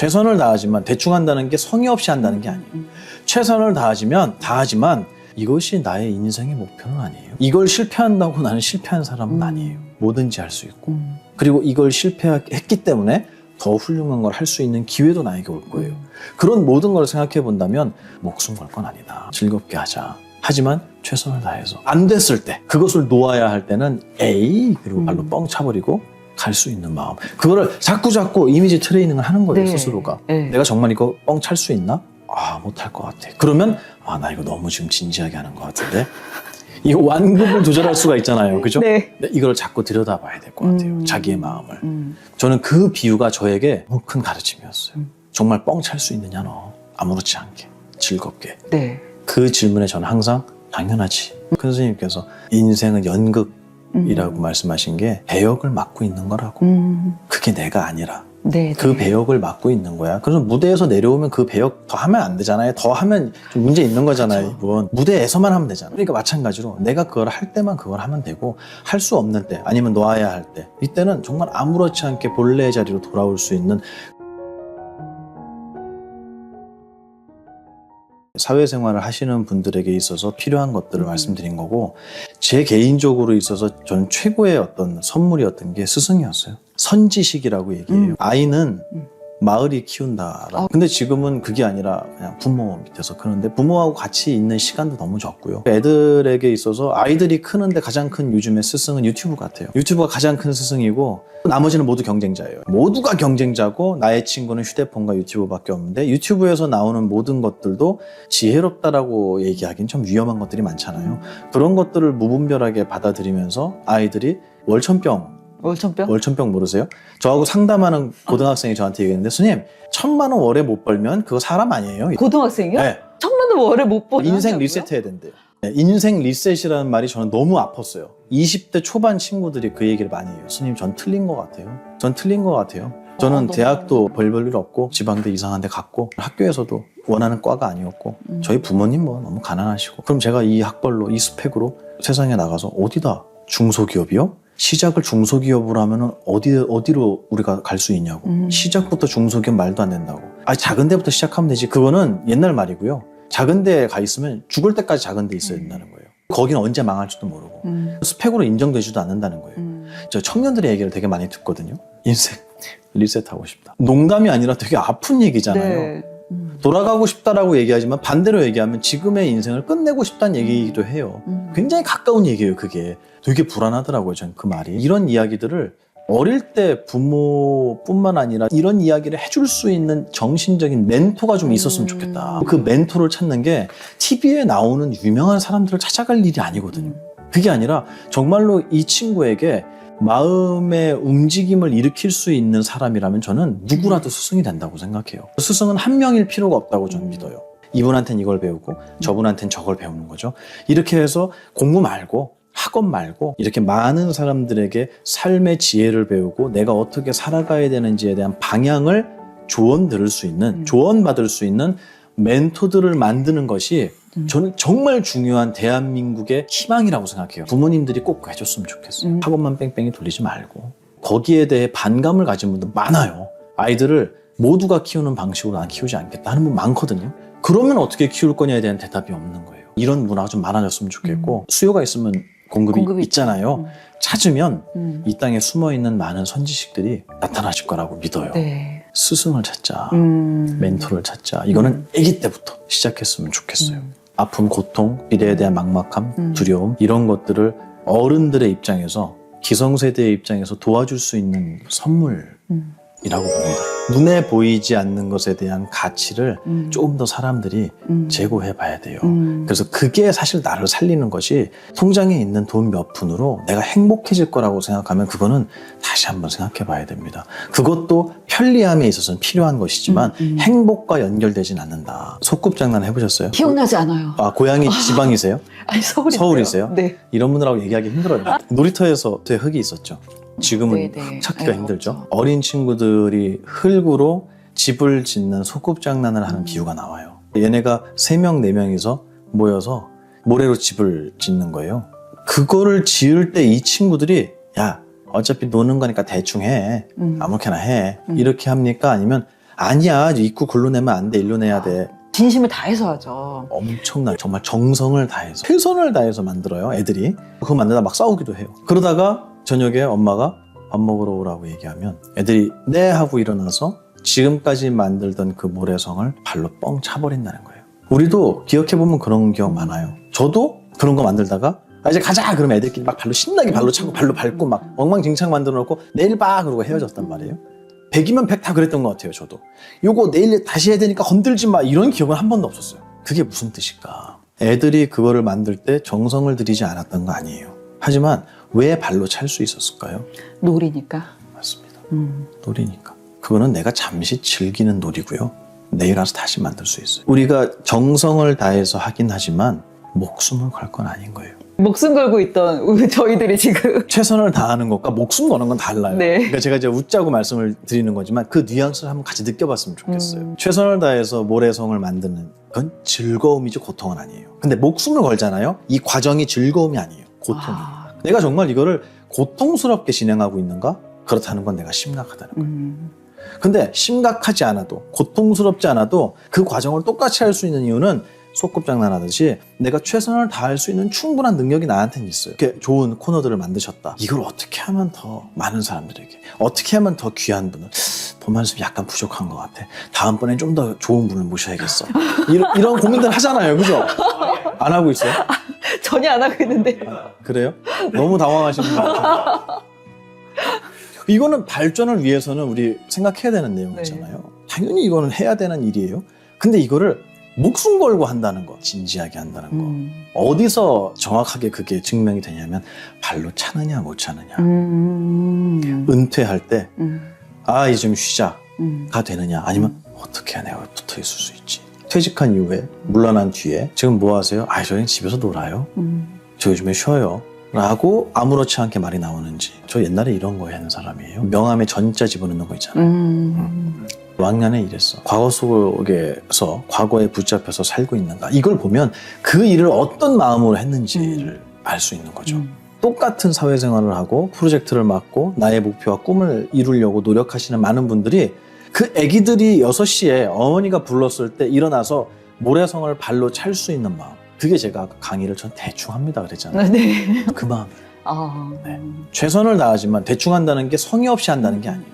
최선을 다하지만 대충 한다는 게 성의 없이 한다는 게 아니에요. 최선을 다하지만 이것이 나의 인생의 목표는 아니에요. 이걸 실패한다고 나는 실패한 사람은 아니에요. 뭐든지 할 수 있고 그리고 이걸 실패했기 때문에 더 훌륭한 걸 할 수 있는 기회도 나에게 올 거예요. 그런 모든 걸 생각해 본다면 목숨 걸 건 아니다. 즐겁게 하자. 하지만 최선을 다해서 안 됐을 때 그것을 놓아야 할 때는 에이 그리고 발로 뻥 차버리고 갈 수 있는 마음. 그거를 자꾸 이미지 트레이닝을 하는 거예요. 네. 스스로가. 네. 내가 정말 이거 뻥 찰 수 있나? 아 못할 것 같아. 그러면 나 이거 너무 지금 진지하게 하는 것 같은데 이 완급을 조절할 수가 있잖아요. 그죠? 네. 이걸 자꾸 들여다봐야 될 것 같아요. 자기의 마음을. 저는 그 비유가 저에게 너무 큰 가르침이었어요. 정말 뻥 찰 수 있느냐 너. 아무렇지 않게 즐겁게. 네. 그 질문에 저는 항상 당연하지. 큰 스님께서 인생은 연극이라고 말씀하신 게 배역을 맡고 있는 거라고. 그게 내가 아니라 네. 그 배역을 맡고 있는 거야. 그래서 무대에서 내려오면 그 배역 더 하면 안 되잖아요. 더 하면 좀 문제 있는 거잖아요. 이분. 무대에서만 하면 되잖아요. 그러니까 마찬가지로 내가 그걸 할 때만 그걸 하면 되고 할 수 없는 때 아니면 놓아야 할 때 이때는 정말 아무렇지 않게 본래의 자리로 돌아올 수 있는 사회생활을 하시는 분들에게 있어서 필요한 것들을 말씀드린 거고 제 개인적으로 있어서 전 최고의 어떤 선물이었던 게 스승이었어요. 선지식이라고 얘기해요. 아이는 마을이 키운다. 근데 지금은 그게 아니라 그냥 부모 밑에서 크는데 부모하고 같이 있는 시간도 너무 적고요. 애들에게 있어서 아이들이 크는데 가장 큰 요즘의 스승은 유튜브 같아요. 유튜브가 가장 큰 스승이고 나머지는 모두 경쟁자예요. 모두가 경쟁자고 나의 친구는 휴대폰과 유튜브밖에 없는데 유튜브에서 나오는 모든 것들도 지혜롭다라고 얘기하기는 좀 위험한 것들이 많잖아요. 그런 것들을 무분별하게 받아들이면서 아이들이 월천병 모르세요? 저하고 상담하는 고등학생이 저한테 얘기했는데 스님 1,000만 원 월에 못 벌면 그거 사람 아니에요? 고등학생이요? 네. 1,000만 원 월에 못 벌. 인생 리셋해야 된대요. 네, 인생 리셋이라는 말이 저는 너무 아팠어요. 20대 초반 친구들이 그 얘기를 많이 해요. 스님 전 틀린 것 같아요. 전 틀린 것 같아요. 저는 대학도 별 볼 일 없고 지방대 이상한 데 갔고 학교에서도 원하는 과가 아니었고 저희 부모님 뭐 너무 가난하시고 그럼 제가 이 학벌로 이 스펙으로 세상에 나가서 어디다 중소기업이요? 시작을 중소기업으로 하면은 어디로 우리가 갈 수 있냐고. 시작부터 중소기업 말도 안 된다고. 작은 데부터 시작하면 되지. 그거는 옛날 말이고요. 작은 데에 가 있으면 죽을 때까지 작은 데 있어야 된다는 거예요. 거기는 언제 망할지도 모르고. 스펙으로 인정되지도 않는다는 거예요. 저 청년들의 얘기를 되게 많이 듣거든요. 인생 리셋하고 싶다. 농담이 아니라 되게 아픈 얘기잖아요. 네. 돌아가고 싶다라고 얘기하지만 반대로 얘기하면 지금의 인생을 끝내고 싶다는 얘기이기도 해요. 굉장히 가까운 얘기예요. 그게 되게 불안하더라고요. 전 그 말이. 이런 이야기들을 어릴 때 부모뿐만 아니라 이런 이야기를 해줄 수 있는 정신적인 멘토가 좀 있었으면 좋겠다. 그 멘토를 찾는 게 TV에 나오는 유명한 사람들을 찾아갈 일이 아니거든요. 그게 아니라 정말로 이 친구에게 마음의 움직임을 일으킬 수 있는 사람이라면 저는 누구라도 스승이 된다고 생각해요. 스승은 한 명일 필요가 없다고 저는 믿어요. 이분한테는 이걸 배우고 저분한테는 저걸 배우는 거죠. 이렇게 해서 공부 말고 학원 말고 이렇게 많은 사람들에게 삶의 지혜를 배우고 내가 어떻게 살아가야 되는지에 대한 방향을 조언 들을 수 있는 조언 받을 수 있는 멘토들을 만드는 것이 저는 정말 중요한 대한민국의 희망이라고 생각해요. 부모님들이 꼭 해줬으면 좋겠어요. 학원만 뺑뺑이 돌리지 말고 거기에 대해 반감을 가진 분들 많아요. 아이들을 모두가 키우는 방식으로 난 키우지 않겠다 하는 분 많거든요. 그러면 어떻게 키울 거냐에 대한 대답이 없는 거예요. 이런 문화가 좀 많아졌으면 좋겠고 수요가 있으면 공급이 있잖아요. 찾으면 이 땅에 숨어있는 많은 선지식들이 나타나실 거라고 믿어요. 네. 스승을 찾자. 멘토를 찾자. 이거는 아기 때부터 시작했으면 좋겠어요. 아픔, 고통, 미래에 대한 막막함, 두려움 이런 것들을 어른들의 입장에서 기성세대의 입장에서 도와줄 수 있는 선물이라고 봅니다. 눈에 보이지 않는 것에 대한 가치를 조금 더 사람들이 제고해 봐야 돼요. 그래서 그게 사실 나를 살리는 것이 통장에 있는 돈 몇 푼으로 내가 행복해질 거라고 생각하면 그거는 다시 한번 생각해 봐야 됩니다. 그것도 편리함에 있어서는 필요한 것이지만 행복과 연결되진 않는다. 소꿉장난 해보셨어요? 기억나지 않아요. 고향이 지방이세요? 아니 서울이세요? 네. 이런 분들하고 얘기하기 힘들어요. 놀이터에서 되게 흙이 있었죠. 지금은 네네. 흙 찾기가 힘들죠. 어린 친구들이 흙으로 집을 짓는 소꿉장난을 하는 비유가 나와요. 얘네가 3명, 4명이서 모여서 모래로 집을 짓는 거예요. 그거를 지을 때 이 친구들이 야 어차피 노는 거니까 대충 해. 아무렇게나 해. 이렇게 합니까? 아니면 아니야, 입구 글로 내면 안 돼, 일로 내야 돼. 진심을 다해서 하죠. 엄청난 정말 정성을 다해서 최선을 다해서 만들어요, 애들이. 그거 만들다 막 싸우기도 해요. 그러다가 저녁에 엄마가 밥 먹으러 오라고 얘기하면 애들이 네 하고 일어나서 지금까지 만들던 그 모래성을 발로 뻥 차버린다는 거예요. 우리도 기억해보면 그런 기억 많아요. 저도 그런 거 만들다가 이제 가자 그러면 애들끼리 막 발로 신나게 발로 차고 발로 밟고 막 엉망진창 만들어 놓고 내일 봐 그러고 헤어졌단 말이에요. 100이면 100 다 그랬던 것 같아요. 저도 요거 내일 다시 해야 되니까 건들지 마 이런 기억은 한 번도 없었어요. 그게 무슨 뜻일까? 애들이 그거를 만들 때 정성을 들이지 않았던 거 아니에요. 하지만 왜 발로 찰 수 있었을까요? 놀이니까. 맞습니다. 놀이니까. 그거는 내가 잠시 즐기는 놀이고요. 내일 와서 다시 만들 수 있어요. 우리가 정성을 다해서 하긴 하지만 목숨을 걸 건 아닌 거예요. 목숨 걸고 있던 저희들이 지금. 최선을 다하는 것과 목숨 거는 건 달라요. 네. 그러니까 제가 이제 웃자고 말씀을 드리는 거지만 그 뉘앙스를 한번 같이 느껴봤으면 좋겠어요. 최선을 다해서 모래성을 만드는 건 즐거움이죠, 고통은 아니에요. 근데 목숨을 걸잖아요. 이 과정이 즐거움이 아니에요. 고통이에요. 내가 정말 이거를 고통스럽게 진행하고 있는가? 그렇다는 건 내가 심각하다는 거예요. 근데 심각하지 않아도 고통스럽지 않아도 그 과정을 똑같이 할 수 있는 이유는 소꿉장난하듯이 내가 최선을 다할 수 있는 충분한 능력이 나한테는 있어요. 이렇게 좋은 코너들을 만드셨다. 이걸 어떻게 하면 더 많은 사람들에게, 어떻게 하면 더 귀한 분을, 돈 말씀이 약간 부족한 것 같아. 다음번엔 좀 더 좋은 분을 모셔야겠어. 이런 고민들 하잖아요. 그죠? 안 하고 있어요? 전혀 안 하고 있는데. 그래요? 너무 당황하시는 것 같아요. 이거는 발전을 위해서는 우리 생각해야 되는 내용이잖아요. 네. 당연히 이거는 해야 되는 일이에요. 근데 이거를 목숨 걸고 한다는 거, 진지하게 한다는 거. 어디서 정확하게 그게 증명이 되냐면 발로 차느냐 못 차느냐. 은퇴할 때 이제 좀 쉬자가 되느냐 아니면 어떻게 해야 내가 붙어 있을 수 있지. 퇴직한 이후에 물러난 뒤에 지금 뭐 하세요? 저희는 집에서 놀아요. 저 요즘에 쉬어요. 라고 아무렇지 않게 말이 나오는지. 저 옛날에 이런 거 하는 사람이에요. 명함에 전자 집어넣는 거 있잖아요. 왕년에 이랬어. 과거 속에서 과거에 붙잡혀서 살고 있는가. 이걸 보면 그 일을 어떤 마음으로 했는지를 알 수 있는 거죠. 똑같은 사회생활을 하고 프로젝트를 맡고 나의 목표와 꿈을 이루려고 노력하시는 많은 분들이 그 아기들이 6시에 어머니가 불렀을 때 일어나서 모래성을 발로 찰 수 있는 마음. 그게 제가 아까 강의를 전 대충 합니다 그랬잖아요. 네. 그 마음. 네. 최선을 다하지만 대충 한다는 게 성의 없이 한다는 게 아니에요.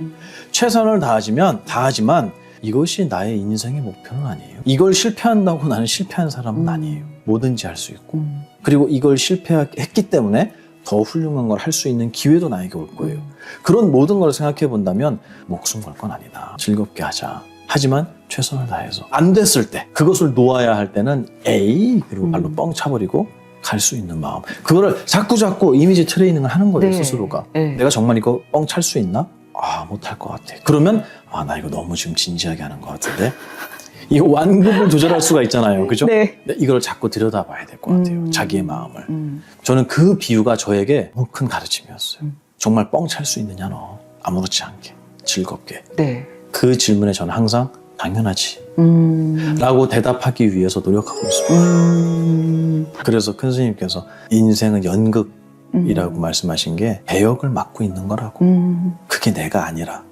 최선을 다하지만 이것이 나의 인생의 목표는 아니에요. 이걸 실패한다고 나는 실패한 사람은 아니에요. 뭐든지 할 수 있고. 그리고 이걸 실패했기 때문에 더 훌륭한 걸 할 수 있는 기회도 나에게 올 거예요. 그런 모든 걸 생각해 본다면 목숨 걸 건 아니다. 즐겁게 하자. 하지만 최선을 다해서 안 됐을 때 그것을 놓아야 할 때는 그리고 발로 뻥 차버리고 갈 수 있는 마음. 그거를 자꾸 이미지 트레이닝을 하는 거예요. 네. 스스로가. 네. 내가 정말 이거 뻥 찰 수 있나? 못할 것 같아. 그러면 나 이거 너무 지금 진지하게 하는 것 같은데 이 완급을 조절할 수가 있잖아요. 그죠? 네. 이걸 자꾸 들여다봐야 될 것 같아요. 자기의 마음을. 저는 그 비유가 저에게 너무 큰 가르침이었어요. 정말 뻥 찰 수 있느냐 너. 아무렇지 않게. 즐겁게. 네. 그 질문에 저는 항상 당연하지 라고 대답하기 위해서 노력하고 있습니다. 그래서 큰 스님께서 인생은 연극이라고 말씀하신 게 배역을 맡고 있는 거라고. 그게 내가 아니라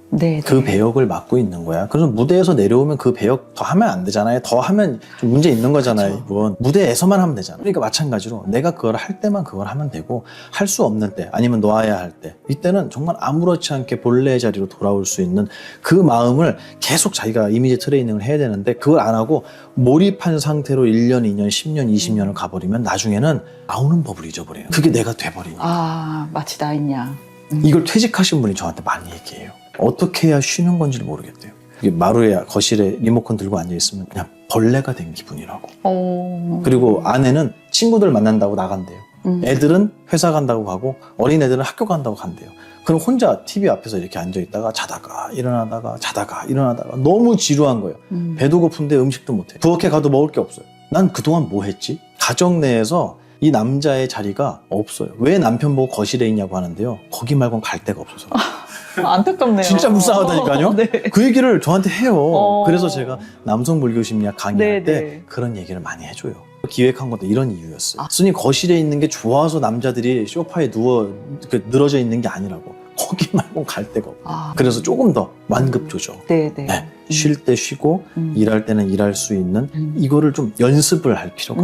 그 배역을 맡고 있는 거야. 그래서 무대에서 내려오면 그 배역 더 하면 안 되잖아요. 더 하면 좀 문제 있는 거잖아요. 이분. 무대에서만 하면 되잖아요. 그러니까 마찬가지로 내가 그걸 할 때만 그걸 하면 되고 할 수 없는 때 아니면 놓아야 할 때 이때는 정말 아무렇지 않게 본래의 자리로 돌아올 수 있는 그 마음을 계속 자기가 이미지 트레이닝을 해야 되는데 그걸 안 하고 몰입한 상태로 1년, 2년, 10년, 20년을 가버리면 나중에는 나오는 법을 잊어버려요. 그게 내가 돼버리니까. 마치 나 있냐. 이걸 퇴직하신 분이 저한테 많이 얘기해요. 어떻게 해야 쉬는 건지를 모르겠대요. 이게 마루에 거실에 리모컨 들고 앉아있으면 그냥 벌레가 된 기분이라고. 그리고 아내는 친구들 만난다고 나간대요. 애들은 회사 간다고 가고 어린애들은 학교 간다고 간대요. 그럼 혼자 TV 앞에서 이렇게 앉아있다가 자다가 일어나다가 너무 지루한 거예요. 배도 고픈데 음식도 못해. 부엌에 가도 먹을 게 없어요. 난 그동안 뭐 했지? 가정 내에서 이 남자의 자리가 없어요. 왜 남편 보고 거실에 있냐고 하는데요. 거기 말고는 갈 데가 없어서. 안타깝네요. 진짜 불쌍하다니까요. 네. 그 얘기를 저한테 해요. 그래서 제가 남성 불교심리학 강의할 때 네. 그런 얘기를 많이 해줘요. 기획한 것도 이런 이유였어요. 스님 거실에 있는 게 좋아서 남자들이 소파에 누워 늘어져 있는 게 아니라고. 거기 말고 갈 데가 없고. 아. 그래서 조금 더 완급 조정. 네네. 네, 쉴 때 쉬고 일할 때는 일할 수 있는 이거를 좀 연습을 할 필요가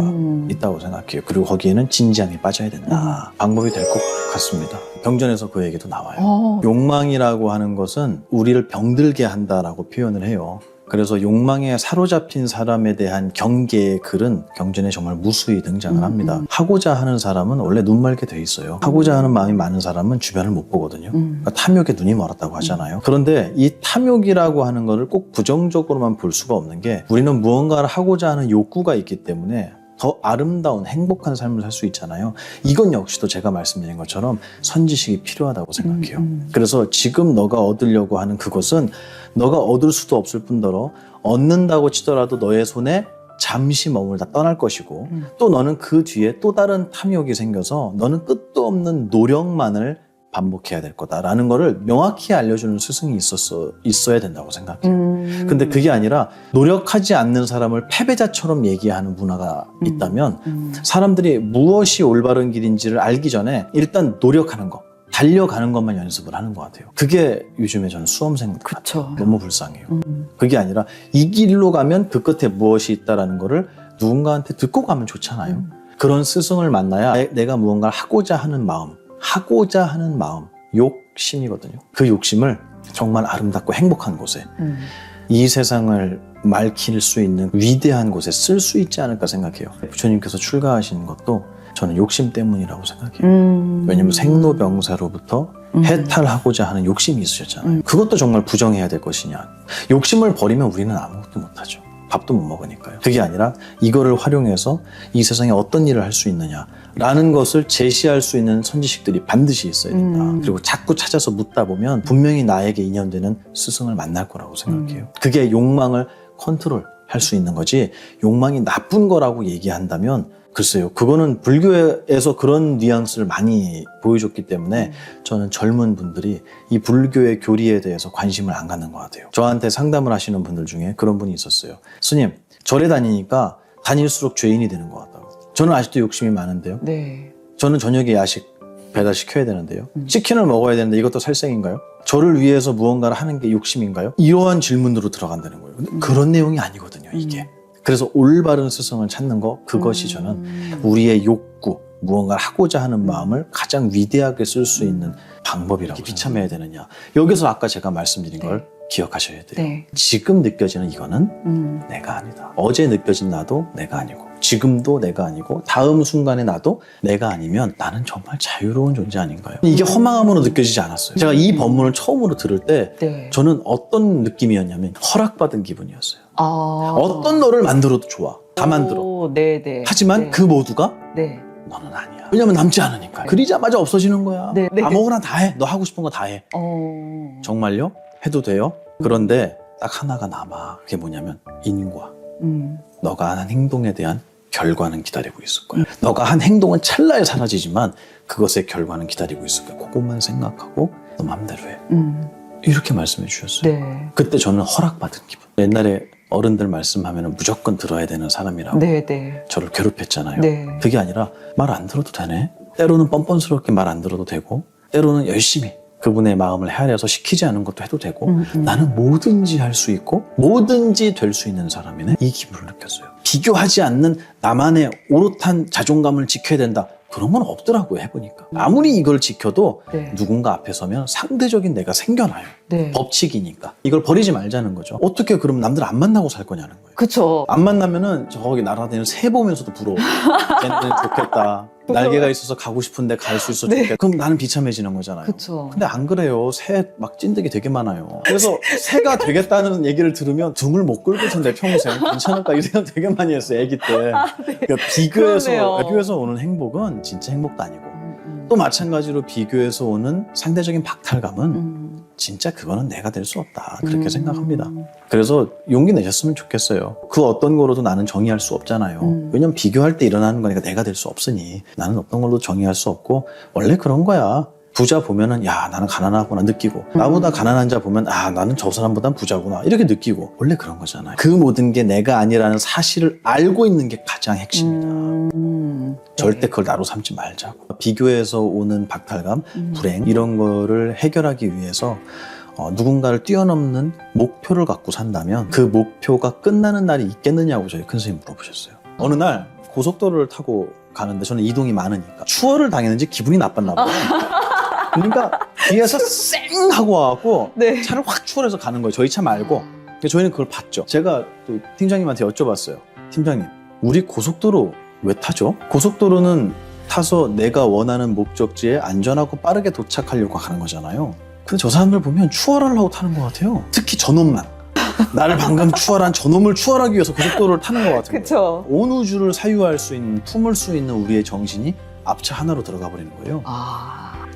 있다고 생각해요. 그리고 거기에는 진지함이 빠져야 된다. 방법이 될 것 같습니다. 경전에서 그 얘기도 나와요. 욕망이라고 하는 것은 우리를 병들게 한다라고 표현을 해요. 그래서 욕망에 사로잡힌 사람에 대한 경계의 글은 경전에 정말 무수히 등장을 합니다. 하고자 하는 사람은 원래 눈 멀게 돼 있어요. 하고자 하는 마음이 많은 사람은 주변을 못 보거든요. 그러니까 탐욕에 눈이 멀었다고 하잖아요. 그런데 이 탐욕이라고 하는 거를 꼭 부정적으로만 볼 수가 없는 게 우리는 무언가를 하고자 하는 욕구가 있기 때문에 더 아름다운 행복한 삶을 살 수 있잖아요. 이건 역시도 제가 말씀드린 것처럼 선지식이 필요하다고 생각해요. 그래서 지금 너가 얻으려고 하는 그것은 너가 얻을 수도 없을 뿐더러 얻는다고 치더라도 너의 손에 잠시 머물다 떠날 것이고 또 너는 그 뒤에 또 다른 탐욕이 생겨서 너는 끝도 없는 노력만을 반복해야 될 거다라는 거를 명확히 알려주는 스승이 있어야 된다고 생각해요. 근데 그게 아니라 노력하지 않는 사람을 패배자처럼 얘기하는 문화가 있다면 사람들이 무엇이 올바른 길인지를 알기 전에 일단 노력하는 거, 달려가는 것만 연습을 하는 것 같아요. 그게 요즘에 저는 수험생 그쵸. 너무 불쌍해요. 그게 아니라 이 길로 가면 그 끝에 무엇이 있다라는 거를 누군가한테 듣고 가면 좋잖아요. 그런 스승을 만나야 내가 무언가를 하고자 하는 마음, 욕심이거든요. 그 욕심을 정말 아름답고 행복한 곳에 이 세상을 맑힐 수 있는 위대한 곳에 쓸 수 있지 않을까 생각해요. 부처님께서 출가하신 것도 저는 욕심 때문이라고 생각해요. 왜냐하면 생로병사로부터 해탈하고자 하는 욕심이 있으셨잖아요. 그것도 정말 부정해야 될 것이냐. 욕심을 버리면 우리는 아무것도 못하죠. 밥도 못 먹으니까요. 그게 아니라 이거를 활용해서 이 세상에 어떤 일을 할 수 있느냐라는 것을 제시할 수 있는 선지식들이 반드시 있어야 된다. 그리고 자꾸 찾아서 묻다 보면 분명히 나에게 인연되는 스승을 만날 거라고 생각해요. 그게 욕망을 컨트롤할 수 있는 거지 욕망이 나쁜 거라고 얘기한다면 글쎄요. 그거는 불교에서 그런 뉘앙스를 많이 보여줬기 때문에 저는 젊은 분들이 이 불교의 교리에 대해서 관심을 안 갖는 것 같아요. 저한테 상담을 하시는 분들 중에 그런 분이 있었어요. 스님, 절에 다니니까 다닐수록 죄인이 되는 것 같다고. 저는 아직도 욕심이 많은데요. 네. 저는 저녁에 야식 배달시켜야 되는데요. 치킨을 먹어야 되는데 이것도 살생인가요? 저를 위해서 무언가를 하는 게 욕심인가요? 이러한 질문으로 들어간다는 거예요. 근데 그런 내용이 아니거든요, 이게. 그래서 올바른 스승을 찾는 거, 그것이 저는 우리의 욕구, 무언가를 하고자 하는 마음을 가장 위대하게 쓸 수 있는 방법이라고 비참해야 되느냐. 여기서 아까 제가 말씀드린 걸 기억하셔야 돼요. 네. 지금 느껴지는 이거는 내가 아니다. 어제 느껴진 나도 내가 아니고 지금도 내가 아니고 다음 순간의 나도 내가 아니면 나는 정말 자유로운 존재 아닌가요? 이게 허망함으로 느껴지지 않았어요. 제가 이 법문을 처음으로 들을 때 네. 저는 어떤 느낌이었냐면 허락받은 기분이었어요. 아. 어떤 너를 만들어도 좋아. 다 만들어. 오, 네네. 하지만 네. 그 모두가 네. 너는 아니야. 왜냐면 남지 않으니까. 그리자마자 없어지는 거야. 네, 네. 아무거나 다 해. 너 하고 싶은 거 다 해. 정말요? 해도 돼요? 그런데 딱 하나가 남아. 그게 뭐냐면 인과. 너가 하는 행동에 대한 결과는 기다리고 있을 거야. 너가 한 행동은 찰나에 사라지지만 그것의 결과는 기다리고 있을 거야. 그것만 생각하고 너 맘대로 해. 이렇게 말씀해 주셨어요. 네. 그때 저는 허락받은 기분. 옛날에 어른들 말씀하면 무조건 들어야 되는 사람이라고 네네. 저를 괴롭혔잖아요. 네. 그게 아니라 말 안 들어도 되네. 때로는 뻔뻔스럽게 말 안 들어도 되고 때로는 열심히 그분의 마음을 헤아려서 시키지 않은 것도 해도 되고 나는 뭐든지 할 수 있고 뭐든지 될 수 있는 사람이네. 이 기분을 느꼈어요. 비교하지 않는 나만의 오롯한 자존감을 지켜야 된다. 그런 건 없더라고요. 해보니까. 아무리 이걸 지켜도 네. 누군가 앞에 서면 상대적인 내가 생겨나요. 네. 법칙이니까. 이걸 버리지 말자는 거죠. 어떻게 그럼 남들 안 만나고 살 거냐는 거예요. 그쵸. 안 만나면은 저기 날아다니는 새 보면서도 부러워. 쟤는 좋겠다. 날개가 있어서 가고 싶은데 갈 수 있어 네. 좋겠다. 그럼 나는 비참해지는 거잖아요. 그쵸. 근데 안 그래요. 새 막 찐득이 되게 많아요. 그래서 새가 되겠다는 얘기를 들으면 등을 못 긁을 텐데 평생 괜찮을까 이 생각 되게 많이 했어요. 아기 때. 그러니까 그러네요. 비교해서 오는 행복은 진짜 행복도 아니고 또 마찬가지로 비교해서 오는 상대적인 박탈감은 진짜 그거는 내가 될 수 없다. 그렇게 생각합니다. 그래서 용기 내셨으면 좋겠어요. 그 어떤 거로도 나는 정의할 수 없잖아요. 왜냐면 비교할 때 일어나는 거니까 내가 될 수 없으니 나는 어떤 걸로 정의할 수 없고 원래 그런 거야. 부자 보면은 야 나는 가난하구나 느끼고 나보다 가난한 자 보면 아 나는 저 사람보단 부자구나 이렇게 느끼고 원래 그런 거잖아요. 그 모든 게 내가 아니라는 사실을 알고 있는 게 가장 핵심이다. 절대 그걸 나로 삼지 말자고. 비교해서 오는 박탈감, 불행 이런 거를 해결하기 위해서 누군가를 뛰어넘는 목표를 갖고 산다면 그 목표가 끝나는 날이 있겠느냐고 저희 큰 선생님 물어보셨어요. 어느 날 고속도로를 타고 가는데 저는 이동이 많으니까 추월을 당했는지 기분이 나빴나 봐요. 그러니까 뒤에서 쌩 하고 와갖고 네. 차를 확 추월해서 가는 거예요. 저희 차 말고. 그러니까 저희는 그걸 봤죠. 제가 또 팀장님한테 여쭤봤어요. 팀장님, 우리 고속도로 왜 타죠? 고속도로는 타서 내가 원하는 목적지에 안전하고 빠르게 도착하려고 하는 거잖아요. 근데 저 사람들 보면 추월하려고 타는 것 같아요. 특히 저놈만. 나를 방금 추월한 저놈을 추월하기 위해서 고속도로를 타는 것 같아요. 그쵸. 온 우주를 사유할 수 있는, 품을 수 있는 우리의 정신이 앞차 하나로 들어가 버리는 거예요.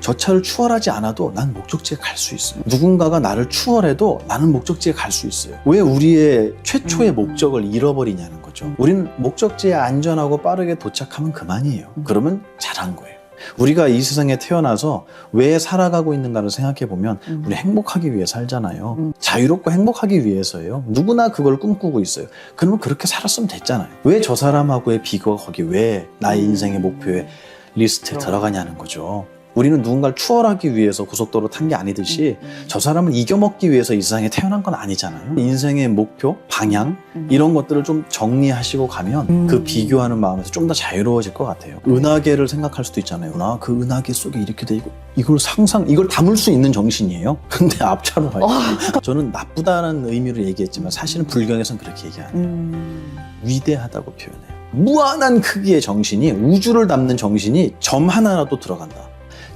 저 차를 추월하지 않아도 난 목적지에 갈 수 있어요. 누군가가 나를 추월해도 나는 목적지에 갈 수 있어요. 왜 우리의 최초의 목적을 잃어버리냐는 거죠. 우리는 목적지에 안전하고 빠르게 도착하면 그만이에요. 그러면 잘한 거예요. 우리가 이 세상에 태어나서 왜 살아가고 있는가를 생각해 보면 우리 행복하기 위해 살잖아요. 자유롭고 행복하기 위해서예요. 누구나 그걸 꿈꾸고 있어요. 그러면 그렇게 살았으면 됐잖아요. 왜 저 사람하고의 비교가 거기 왜 나의 인생의 목표에 리스트에 들어가냐는 거죠. 우리는 누군가를 추월하기 위해서 고속도로 탄 게 아니듯이 저 사람을 이겨먹기 위해서 이 세상에 태어난 건 아니잖아요. 인생의 목표, 방향 이런 것들을 좀 정리하시고 가면 그 비교하는 마음에서 좀 더 자유로워질 것 같아요. 은하계를 생각할 수도 있잖아요. 그 은하계 속에 이렇게 돼 있고 이걸 담을 수 있는 정신이에요. 근데 앞차로 가요. 저는 나쁘다는 의미로 얘기했지만 사실은 불경에서는 그렇게 얘기 안 해요. 위대하다고 표현해요. 무한한 크기의 정신이, 우주를 담는 정신이 점 하나라도 들어간다.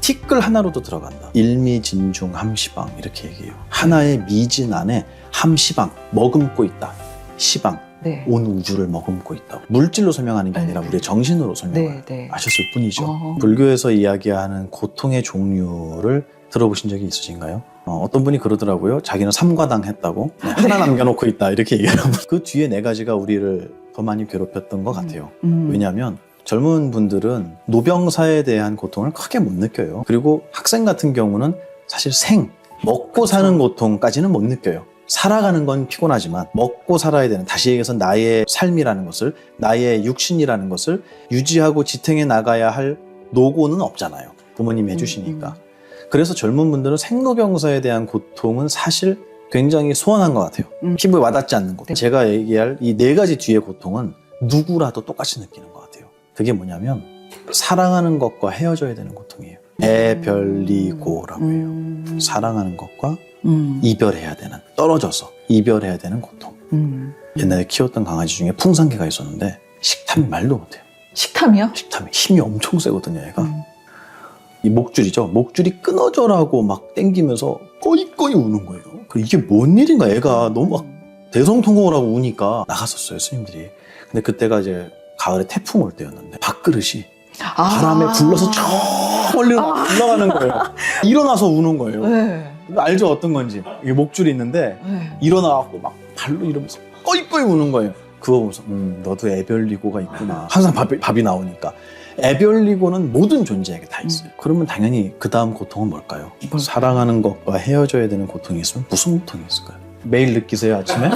티끌 하나로도 들어간다. 일미진중 함시방 이렇게 얘기해요. 하나의 미진 안에 함시방 머금고 있다. 시방 네. 온 우주를 머금고 있다. 물질로 설명하는 게 아니라 우리의 정신으로 설명을 하셨을 뿐이죠. 불교에서 이야기하는 고통의 종류를 들어보신 적이 있으신가요? 어떤 분이 그러더라고요. 자기는 3과당 했다고 하나 남겨놓고 있다 이렇게 얘기하면 그 뒤에 4가지가 우리를 더 많이 괴롭혔던 것 같아요. 왜냐하면 젊은 분들은 노병사에 대한 고통을 크게 못 느껴요. 그리고 학생 같은 경우는 사실 먹고 사는 고통까지는 못 느껴요. 살아가는 건 피곤하지만 먹고 살아야 되는, 다시 얘기해서 나의 삶이라는 것을, 나의 육신이라는 것을 유지하고 지탱해 나가야 할 노고는 없잖아요. 부모님이 해주시니까. 그래서 젊은 분들은 생로병사에 대한 고통은 사실 굉장히 소원한 것 같아요. 피부에 와닿지 않는 고통. 제가 얘기할 이 4가지 뒤의 고통은 누구라도 똑같이 느끼는 것 같아요. 그게 뭐냐면 사랑하는 것과 헤어져야 되는 고통이에요. 애별리고라고 해요. 사랑하는 것과 이별해야 되는, 떨어져서 이별해야 되는 고통. 옛날에 키웠던 강아지 중에 풍산개가 있었는데 식탐이 말도 못해요. 식탐이요? 식탐이 힘이 엄청 세거든요. 얘가 이 목줄이죠. 목줄이 끊어져라고 막 땡기면서 꺼이꺼이 우는 거예요. 이게 뭔 일인가. 애가 너무 막 대성통곡을 하고 우니까 나갔었어요, 스님들이. 근데 그때가 이제 가을에 태풍 올 때였는데 밥그릇이 바람에 굴러서 저 멀리 올라가는 거예요. 일어나서 우는 거예요. 네. 알죠? 어떤 건지. 이게 목줄이 있는데 일어나갖고 막 발로 이러면서 꺼이꺼이 우는 거예요. 그거 보면서 너도 애별리고가 있구나. 항상 밥이 나오니까. 애별리고는 모든 존재에게 다 있어요. 그러면 당연히 그 다음 고통은 뭘까요? 사랑하는 것과 헤어져야 되는 고통이 있으면 무슨 고통이 있을까요? 매일 느끼세요, 아침에?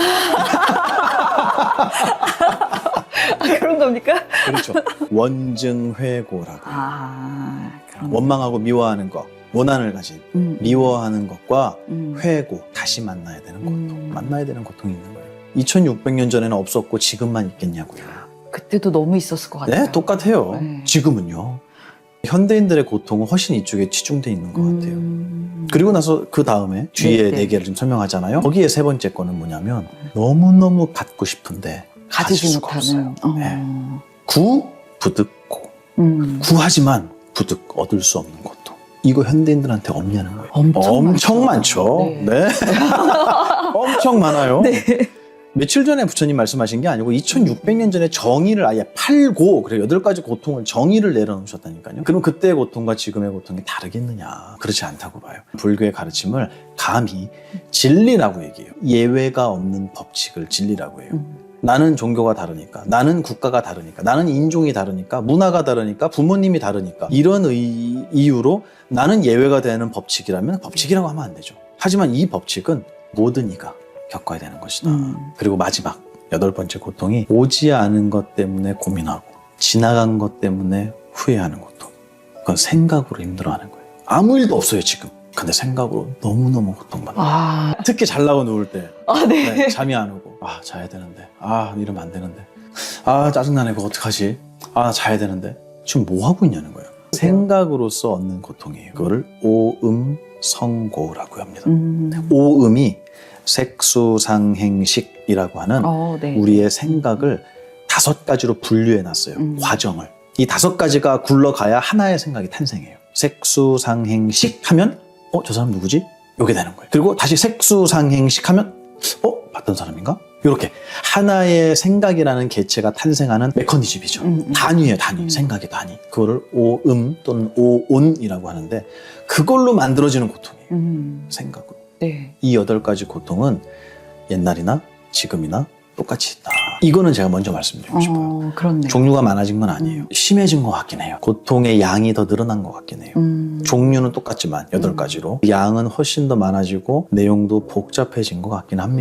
그런 겁니까? 그렇죠. 원증회고라고. 그런 원망하고 미워하는 것, 원한을 가진 미워하는 것과 회고, 다시 만나야 되는 고통. 만나야 되는 고통이 있는 거예요. 2600년 전에는 없었고 지금만 있겠냐고요. 그때도 너무 있었을 것 같아요. 네, 똑같아요. 지금은요. 현대인들의 고통은 훨씬 이쪽에 치중돼 있는 것 같아요. 그리고 나서 그 다음에 뒤에 4개를 좀 설명하잖아요. 거기에 3번째 거는 뭐냐면 너무너무 갖고 싶은데 가지지 수가 못하는. 없어요. 네. 부득고. 구하지만 부득 얻을 수 없는 고통. 이거 현대인들한테 없냐는 거예요. 엄청 많죠. 네. 엄청 많아요. 네. 며칠 전에 부처님 말씀하신 게 아니고 2600년 전에 정의를 아예 팔고 그래 8가지 고통을 정의를 내려놓으셨다니까요. 그럼 그때의 고통과 지금의 고통이 다르겠느냐? 그렇지 않다고 봐요. 불교의 가르침을 감히 진리라고 얘기해요. 예외가 없는 법칙을 진리라고 해요. 나는 종교가 다르니까, 나는 국가가 다르니까, 나는 인종이 다르니까, 문화가 다르니까, 부모님이 다르니까 이런 이유로 나는 예외가 되는 법칙이라면 법칙이라고 하면 안 되죠. 하지만 이 법칙은 모든 이가 겪어야 되는 것이다. 그리고 마지막 8번째 고통이 오지 않은 것 때문에 고민하고 지나간 것 때문에 후회하는 고통. 그건 생각으로 힘들어하는 거예요. 아무 일도 없어요 지금. 근데 생각으로 너무너무 고통받아요. 특히 잘나고 누울 때 네, 잠이 안 오고 자야 되는데 이러면 안 되는데 짜증나네 그거 어떡하지? 자야 되는데 지금 뭐 하고 있냐는 거예요. 생각으로서 얻는 고통이에요. 그거를 오음성고라고 합니다. 오음이 색수상행식이라고 하는 네. 우리의 생각을 5가지로 분류해놨어요. 과정을. 이 5가지가 굴러가야 하나의 생각이 탄생해요. 색수상행식 하면 저 사람 누구지? 요게 되는 거예요. 그리고 다시 색수상행식 하면 봤던 사람인가? 이렇게 하나의 생각이라는 개체가 탄생하는 메커니즘이죠. 단위예요, 단위. 생각의 단위. 그거를 오음 또는 오온이라고 하는데 그걸로 만들어지는 고통이에요. 생각으로. 네. 이 8가지 고통은 옛날이나 지금이나 똑같이 있다. 이거는 제가 먼저 말씀드리고 싶어요. 그렇네요. 종류가 많아진 건 아니에요. 심해진 것 같긴 해요. 고통의 양이 더 늘어난 것 같긴 해요. 종류는 똑같지만 8가지로 양은 훨씬 더 많아지고 내용도 복잡해진 것 같긴 합니다.